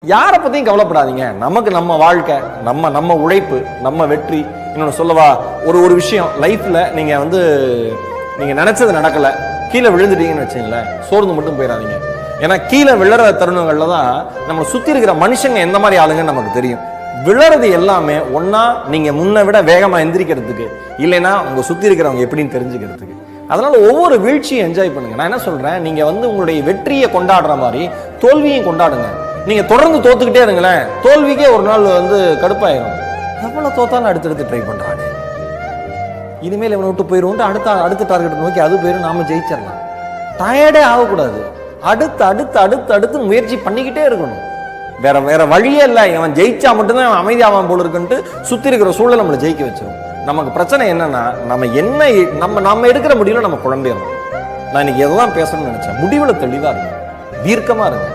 யாரை பத்தியும் கவலைப்படாதீங்க. நமக்கு நம்ம வாழ்க்கை, நம்ம உழைப்பு, நம்ம வெற்றி. இன்னொன்னு சொல்லவா, ஒரு விஷயம் லைஃப்ல நீங்க நினைச்சது நடக்கல, கீழே விழுந்துட்டீங்கன்னு வச்சுங்களேன், சோர்ந்து மட்டும் போயிடாதீங்க. ஏன்னா கீழே விழற தருணங்கள்ல தான் நம்ம சுத்தி இருக்கிற மனுஷங்க எந்த மாதிரி ஆளுங்கன்னு நமக்கு தெரியும். விழறது எல்லாமே ஒன்னா நீங்க முன்ன விட வேகமா எந்திரிக்கிறதுக்கு, இல்லைன்னா உங்க சுத்தி இருக்கிறவங்க எப்படின்னு தெரிஞ்சுக்கிறதுக்கு. அதனால ஒவ்வொரு வீழ்ச்சியும் என்ஜாய் பண்ணுங்க. நான் என்ன சொல்றேன், நீங்க உங்களுடைய வெற்றியை கொண்டாடுற மாதிரி தோல்வியும் கொண்டாடுங்க. நீங்க தொடர்ந்து தோத்துக்கிட்டே இருங்களேன், தோல்விக்கே ஒரு நாள் கடுப்பாயிரும். எவ்வளவு தோத்தாலும் அடுத்தடுத்து ட்ரை பண்றாங்க, இனிமேல் இவனை விட்டு போயிடும், அடுத்த டார்கெட் நோக்கி அது போயிடும், நாம ஜெயிச்சிடலாம். டயர்டே ஆகக்கூடாது. அடுத்து முயற்சி பண்ணிக்கிட்டே இருக்கணும். வேற வழியே இல்லை. இவன் ஜெயிச்சா மட்டும்தான் அவன் அமைதியாவான் போல இருக்குன்ட்டு சுத்தி இருக்கிற சூழல் நம்மளை ஜெயிக்க வச்சிடும். நமக்கு பிரச்சனை என்னன்னா, நம்ம எடுக்கிற முடிவுல நம்ம குழம்பிடணும். நான் இன்னைக்கு எதுதான் பேசணும்னு நினைச்சேன், முடிவுல தெளிவா இருங்க, தீர்க்கமா இருங்க.